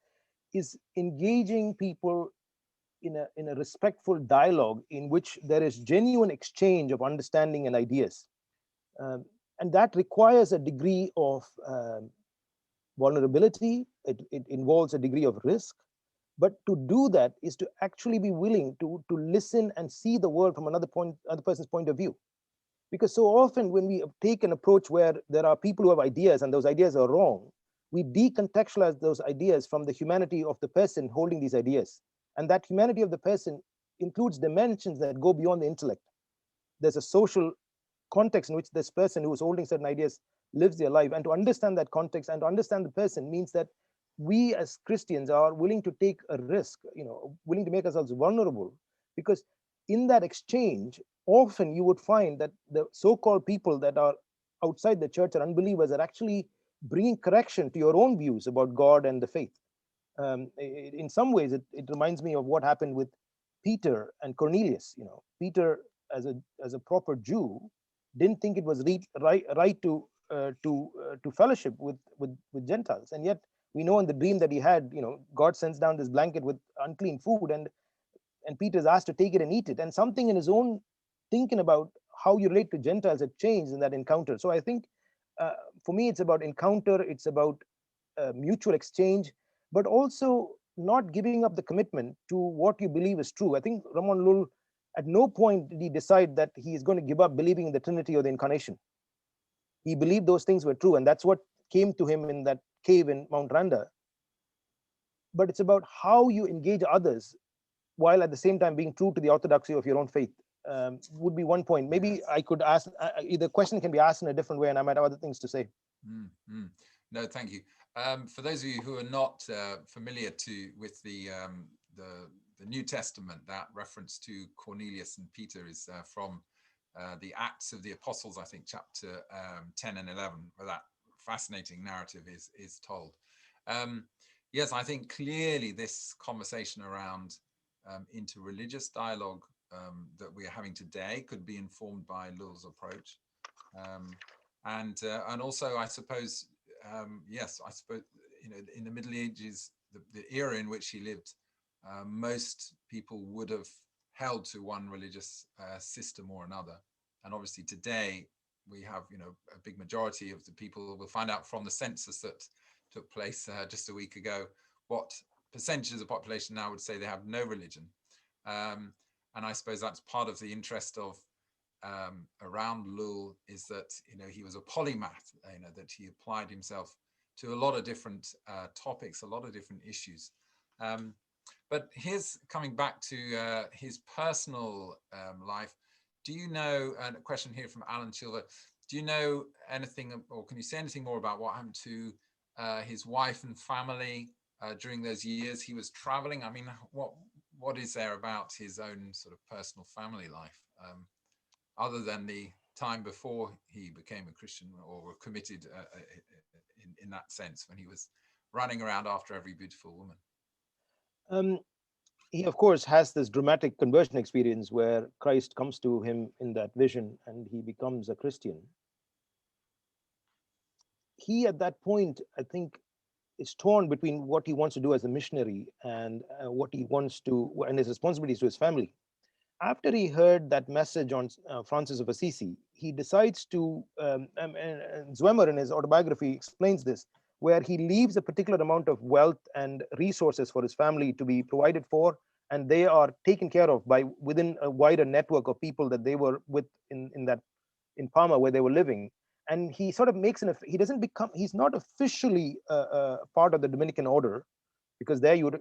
is engaging people in a respectful dialogue in which there is genuine exchange of understanding and ideas. Um, and that requires a degree of vulnerability. It involves a degree of risk. But to do that is to actually be willing to listen and see the world from another person's point of view. Because so often when we take an approach where there are people who have ideas and those ideas are wrong, we decontextualize those ideas from the humanity of the person holding these ideas. And that humanity of the person includes dimensions that go beyond the intellect. There's a social context in which this person who is holding certain ideas lives their life. And to understand that context and to understand the person means that we as Christians are willing to take a risk, willing to make ourselves vulnerable, because in that exchange, often you would find that the so-called people that are outside the church or unbelievers are actually bringing correction to your own views about God and the faith. In some ways, it reminds me of what happened with Peter and Cornelius. Peter, as a proper Jew, didn't think it was right to fellowship with Gentiles, and yet we know in the dream that he had, God sends down this blanket with unclean food, and Peter is asked to take it and eat it, and something in his own thinking about how you relate to Gentiles had changed in that encounter. So I think for me, it's about encounter, it's about mutual exchange, but also not giving up the commitment to what you believe is true. I think Ramon Llull, at no point did he decide that he is going to give up believing in the Trinity or the Incarnation. He believed those things were true, and that's what came to him in that cave in Mount Randa. But it's about how you engage others while at the same time being true to the orthodoxy of your own faith. Would be one point. Maybe Yes. I could ask, the question can be asked in a different way, and I might have other things to say. No, thank you. For those of you who are not familiar with the New Testament, that reference to Cornelius and Peter is from the Acts of the Apostles, I think, chapter 10 and 11, where that fascinating narrative is told. Yes, I think clearly this conversation around interreligious dialogue that we are having today could be informed by Llull's approach. And also, I suppose, yes, I suppose, in the Middle Ages, the era in which he lived, most people would have held to one religious system or another. And obviously today we have, a big majority of the people, we'll find out from the census that took place just a week ago, what percentage of the population now would say they have no religion. And I suppose that's part of the interest of around Llull, is that he was a polymath, that he applied himself to a lot of different topics, a lot of different issues. But here's coming back to his personal life. Do you know, and a question here from Alan Silva, do you know anything, or can you say anything more about what happened to his wife and family during those years he was traveling? I mean, what is there about his own sort of personal family life, other than the time before he became a Christian or committed in that sense, when he was running around after every beautiful woman? He, of course, has this dramatic conversion experience where Christ comes to him in that vision and he becomes a Christian. He, at that point, I think, is torn between what he wants to do as a missionary and what he wants to, and his responsibilities to his family. After he heard that message on Francis of Assisi, he decides to, and Zwemer in his autobiography explains this, where he leaves a particular amount of wealth and resources for his family to be provided for, and they are taken care of by within a wider network of people that they were with in Parma where they were living. And he sort of he's not officially part of the Dominican order, because there you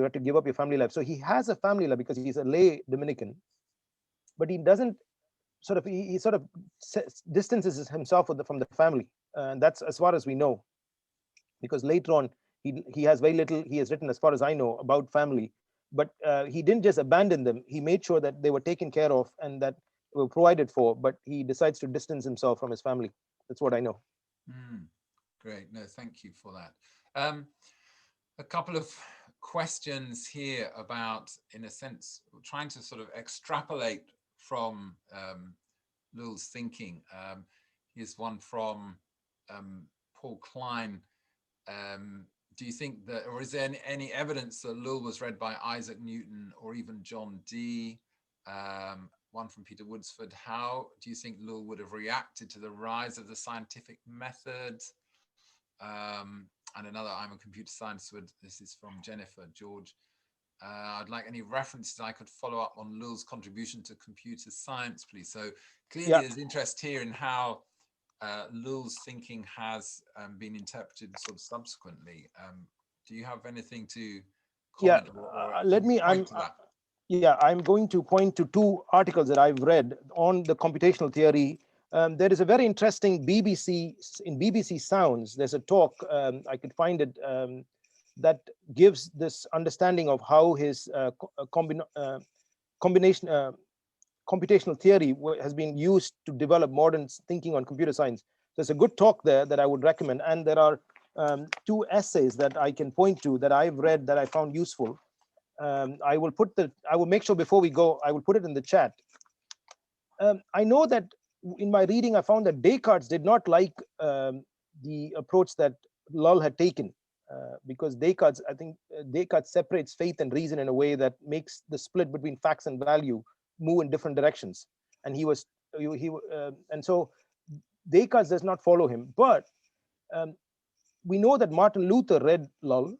have to give up your family life. So he has a family life because he's a lay Dominican, but he doesn't he sort of distances himself from the family, and that's as far as we know, because later on he has very little he has written, as far as I know, about family. But he didn't just abandon them. He made sure that they were taken care of and that were provided for, but he decides to distance himself from his family. That's what I know. Great. No, thank you for that. A couple of questions here about, in a sense, trying to sort of extrapolate from Llull's thinking. Here's one from Paul Klein. do you think that, or is there any evidence that Llull was read by Isaac Newton or even John Dee? One from Peter Woodsford. How do you think Llull would have reacted to the rise of the scientific method? And another, I'm a computer scientist. This is from Jennifer George. I'd like any references I could follow up on Llull's contribution to computer science, please. So clearly Yeah. there's interest here in how Llull's thinking has been interpreted sort of subsequently. Do you have anything to Yeah, comment or let me, point to that? yeah, I'm going to point to two articles that I've read on the computational theory. There is a very interesting BBC Sounds, there's a talk, I could find it, that gives this understanding of how his combination computational theory has been used to develop modern thinking on computer science. There's a good talk there that I would recommend, and there are two essays that I can point to that I've read that I found useful. I will make sure before we go, I will put it in the chat. I know that in my reading, I found that Descartes did not like the approach that Llull had taken, because Descartes, I think Descartes separates faith and reason in a way that makes the split between facts and value move in different directions. And and so Descartes does not follow him. But we know that Martin Luther read Llull,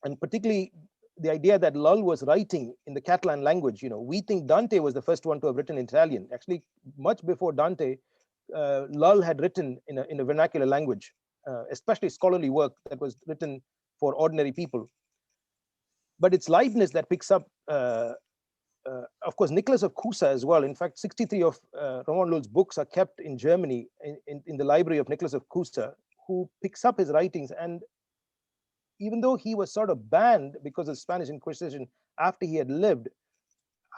and particularly the idea that Llull was writing in the Catalan language. We think Dante was the first one to have written in Italian. Actually, much before Dante, Llull had written in a vernacular language, especially scholarly work that was written for ordinary people. But it's Leibniz that picks up, of course, Nicholas of Cusa as well. In fact, 63 of Ramon Llull's books are kept in Germany in the library of Nicholas of Cusa, who picks up his writings. And even though he was sort of banned because of the Spanish Inquisition after he had lived,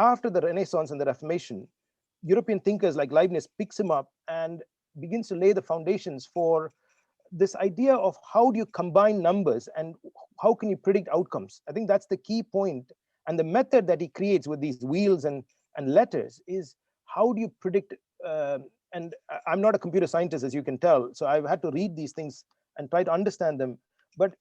after the Renaissance and the Reformation, European thinkers like Leibniz picks him up and begins to lay the foundations for this idea of how do you combine numbers and how can you predict outcomes. I think that's the key point. And the method that he creates with these wheels and letters is how do you predict, and I'm not a computer scientist, as you can tell, so I've had to read these things and try to understand them. But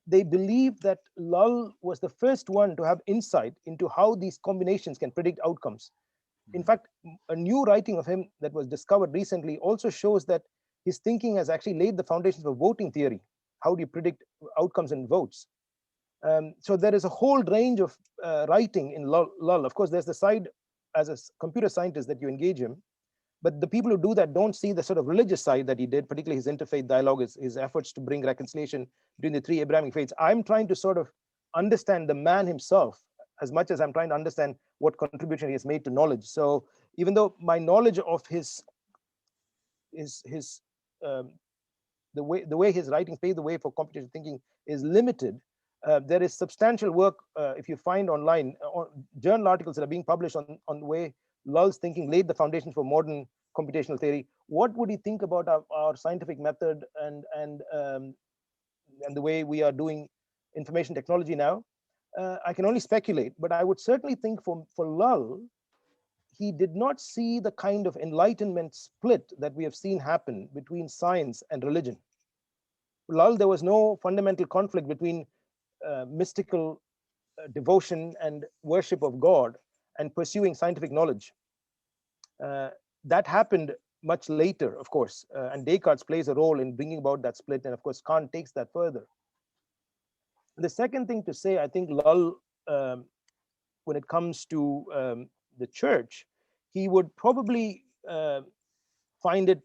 they believe that Llull was the first one to have insight into how these combinations can predict outcomes. In fact, a new writing of him that was discovered recently also shows that his thinking has actually laid the foundations for voting theory. How do you predict outcomes in votes? So there is a whole range of writing in Llull. Of course, there's the side as a computer scientist that you engage him, but the people who do that don't see the sort of religious side that he did, particularly his interfaith dialogue, his efforts to bring reconciliation between the three Abrahamic faiths. I'm trying to sort of understand the man himself as much as I'm trying to understand what contribution he has made to knowledge. So even though my knowledge of his the way his writings pave the way for computational thinking is limited, there is substantial work, if you find online, journal articles that are being published on the way Llull's thinking laid the foundation for modern computational theory. What would you think about our scientific method and the way we are doing information technology now? I can only speculate, but I would certainly think for Llull, he did not see the kind of enlightenment split that we have seen happen between science and religion. Llull, there was no fundamental conflict between mystical devotion and worship of God and pursuing scientific knowledge. That happened much later, of course, and Descartes plays a role in bringing about that split, and of course Kant takes that further. The second thing to say, I think Llull, when it comes to the church, he would probably find the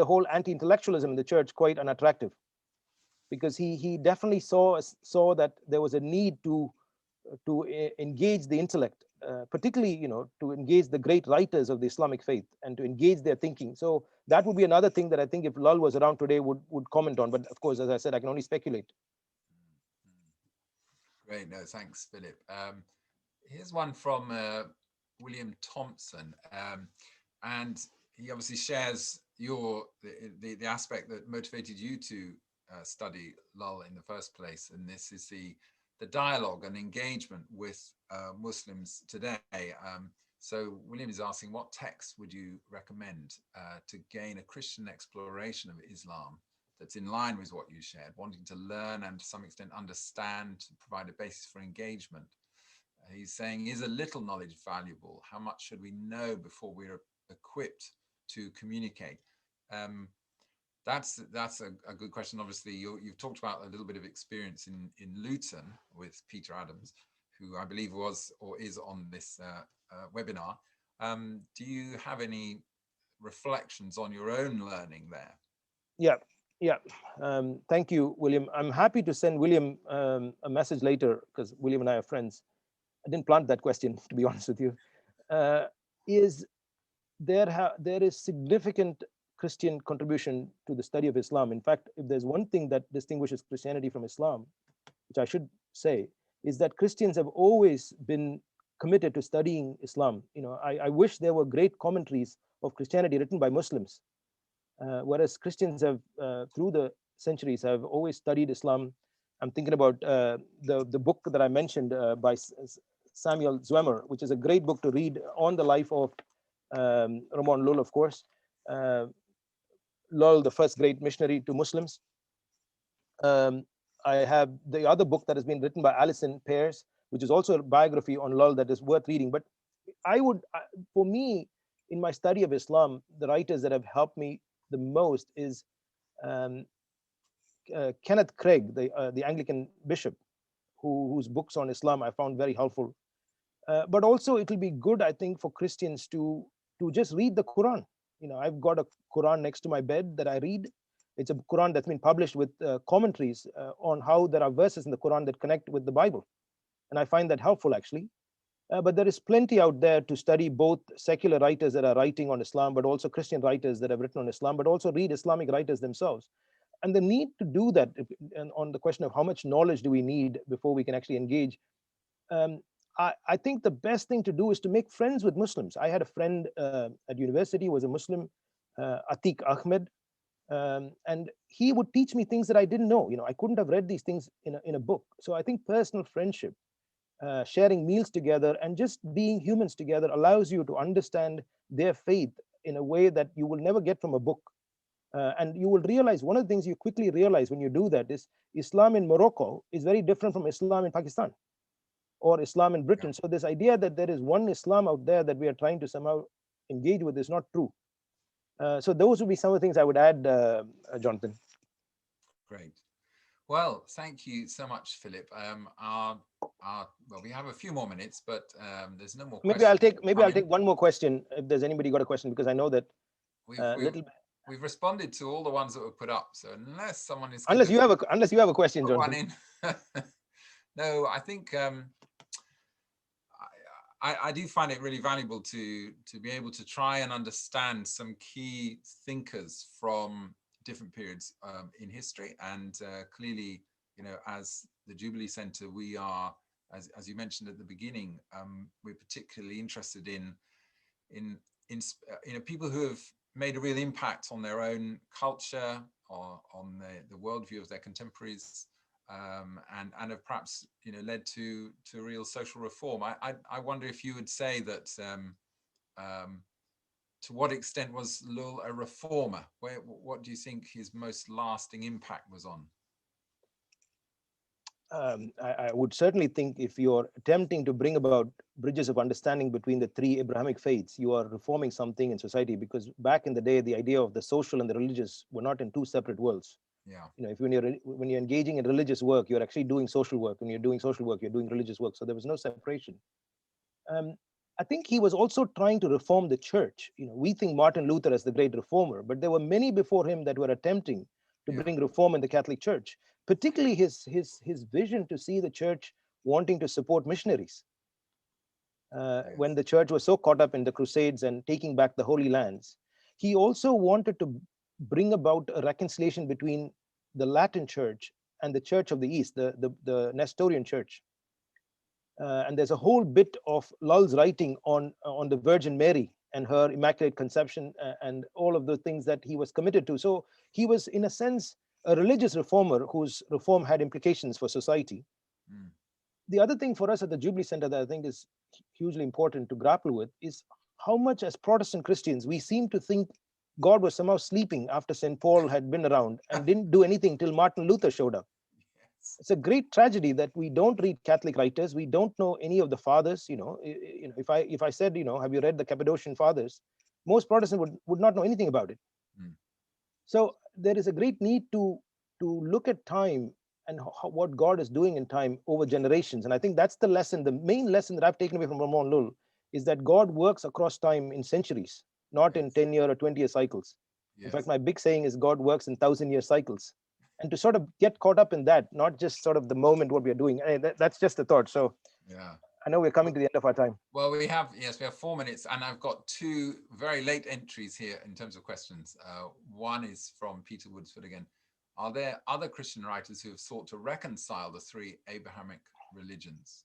whole anti-intellectualism in the church quite unattractive, because he definitely saw that there was a need to engage the intellect, particularly to engage the great writers of the Islamic faith and to engage their thinking. So that would be another thing that I think if Llull was around today would comment on. But of course, as I said, I can only speculate. Great, no, thanks, Philip. Here's one from William Thompson, and he obviously shares the aspect that motivated you to study Llull in the first place, and this is the dialogue and engagement with Muslims today. So William is asking, what text would you recommend to gain a Christian exploration of Islam that's in line with what you shared, wanting to learn and to some extent understand, to provide a basis for engagement. He's saying, is a little knowledge valuable? How much should we know before we're equipped to communicate? That's a good question. Obviously, you've talked about a little bit of experience in Luton with Peter Adams, who I believe was or is on this webinar. Do you have any reflections on your own learning there? Yeah. Thank you, William. I'm happy to send William a message later, because William and I are friends. I didn't plant that question, to be honest with you. There is significant Christian contribution to the study of Islam. In fact, if there's one thing that distinguishes Christianity from Islam, which I should say, is that Christians have always been committed to studying Islam. I wish there were great commentaries of Christianity written by Muslims, whereas Christians have, through the centuries, have always studied Islam. I'm thinking about the book that I mentioned by Samuel Zwemer, which is a great book to read on the life of Ramon Llull, of course. Llull, the first great missionary to Muslims. I have the other book that has been written by Alison Pearce, which is also a biography on Llull that is worth reading. But for me, in my study of Islam, the writers that have helped me the most is Kenneth Craig, the Anglican bishop, whose books on Islam I found very helpful. But also, it will be good, I think, for Christians to just read the Quran. I've got a Quran next to my bed that I read. It's a Quran that's been published with commentaries on how there are verses in the Quran that connect with the Bible. And I find that helpful, actually. But there is plenty out there to study, both secular writers that are writing on Islam, but also Christian writers that have written on Islam, but also read Islamic writers themselves. And the need to do that, and on the question of how much knowledge do we need before we can actually engage, I think the best thing to do is to make friends with Muslims. I had a friend at university who was a Muslim, Atiq Ahmed, and he would teach me things that I didn't know. I couldn't have read these things in a book. So I think personal friendship, sharing meals together, and just being humans together allows you to understand their faith in a way that you will never get from a book. And you will realize, one of the things you quickly realize when you do that is Islam in Morocco is very different from Islam in Pakistan or Islam in Britain. So this idea that there is one Islam out there that we are trying to somehow engage with is not true. So those would be some of the things I would add, Jonathan. Great. Well, thank you so much, Philip. Well, we have a few more minutes, but there's no more questions. I'll take one more question if there's anybody got a question, because I know that we've responded to all the ones that were put up. So unless someone is unless you have a question, Jonathan. No, I think I do find it really valuable to be able to try and understand some key thinkers from different periods in history. And clearly, as the Jubilee Centre, we are, as you mentioned at the beginning, we're particularly interested in people who have made a real impact on their own culture or on the worldview of their contemporaries. And have perhaps led to real social reform. I wonder if you would say that to what extent was Llull a reformer? What do you think his most lasting impact was on? I would certainly think if you're attempting to bring about bridges of understanding between the three Abrahamic faiths, you are reforming something in society, because back in the day, the idea of the social and the religious were not in two separate worlds. Yeah. When you're engaging in religious work, you're actually doing social work. When you're doing social work, you're doing religious work. So there was no separation. I think he was also trying to reform the church. We think Martin Luther as the great reformer, but there were many before him that were attempting to bring reform in the Catholic Church, particularly his vision to see the church wanting to support missionaries. When the church was so caught up in the Crusades and taking back the Holy Lands, he also wanted to bring about a reconciliation between the Latin Church and the Church of the East, the Nestorian Church. And there's a whole bit of Llull's writing on the Virgin Mary and her Immaculate Conception and all of the things that he was committed to. So he was, in a sense, a religious reformer whose reform had implications for society. The other thing for us at the Jubilee Centre that I think is hugely important to grapple with is how much, as Protestant Christians, we seem to think God was somehow sleeping after St. Paul had been around and didn't do anything till Martin Luther showed up. Yes. It's a great tragedy that we don't read Catholic writers. We don't know any of the fathers. If I said, have you read the Cappadocian Fathers? Most Protestants would not know anything about it. Mm. So there is a great need to look at time and what God is doing in time over generations. And I think that's the lesson. The main lesson that I've taken away from Ramon Llull is that God works across time in centuries, not in Yes. 10-year or 20-year cycles. In Yes. fact, my big saying is God works in 1,000-year cycles. And to sort of get caught up in that, not just sort of the moment what we are doing. That's just a thought. So Yeah. I know we're coming to the end of our time. Well, we have 4 minutes, and I've got two very late entries here in terms of questions. One is from Peter Woodsford again. Are there other Christian writers who have sought to reconcile the three Abrahamic religions?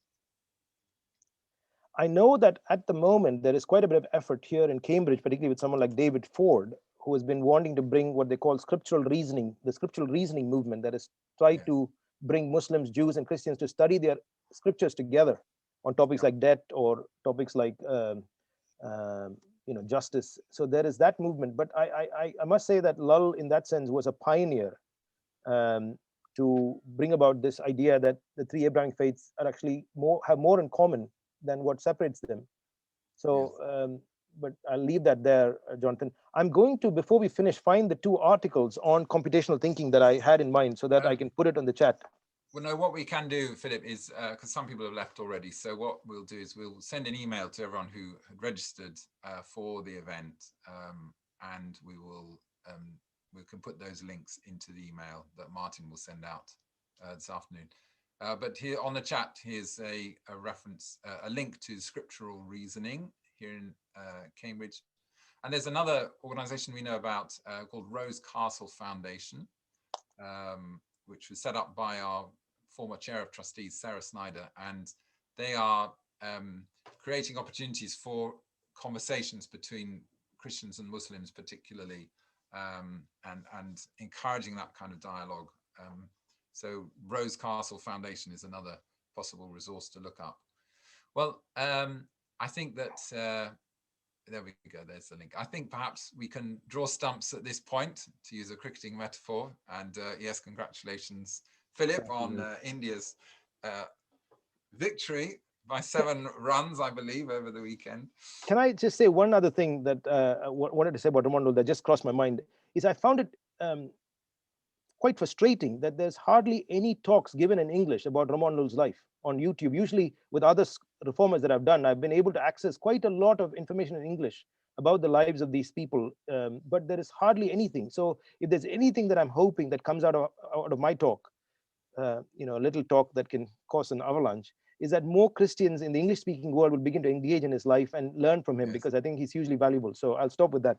I know that at the moment there is quite a bit of effort here in Cambridge, particularly with someone like David Ford, who has been wanting to bring what they call scriptural reasoning, the scriptural reasoning movement that has tried Yes. to bring Muslims, Jews, and Christians to study their scriptures together on topics like debt or topics like justice. So there is that movement. But I must say that Lull, in that sense, was a pioneer to bring about this idea that the three Abrahamic faiths are actually have more in common than what separates them. So, but I'll leave that there, Jonathan. I'm going to, before we finish, find the two articles on computational thinking that I had in mind so that I can put it on the chat. Well, no, what we can do, Philip, is because some people have left already. So what we'll do is we'll send an email to everyone who had registered for the event, and we can put those links into the email that Martin will send out this afternoon. But here on the chat, here's a reference, a link to scriptural reasoning here in Cambridge. And there's another organization we know about called Rose Castle Foundation, which was set up by our former chair of trustees, Sarah Snyder. And they are creating opportunities for conversations between Christians and Muslims particularly, and encouraging that kind of dialogue. So Rose Castle Foundation is another possible resource to look up. Well, I think that, there we go, there's the link. I think perhaps we can draw stumps at this point, to use a cricketing metaphor. And yes, congratulations, Philip, on India's victory by 7 runs, I believe, over the weekend. Can I just say one other thing that I wanted to say about Ramon Llull that just crossed my mind, is I found it quite frustrating that there's hardly any talks given in English about Ramon Llull's life on YouTube. Usually with other reformers that I've done, I've been able to access quite a lot of information in English about the lives of these people, but there is hardly anything. So if there's anything that I'm hoping that comes out of my talk, a little talk that can cause an avalanche, is that more Christians in the English-speaking world will begin to engage in his life and learn from him, because I think he's hugely valuable. So I'll stop with that.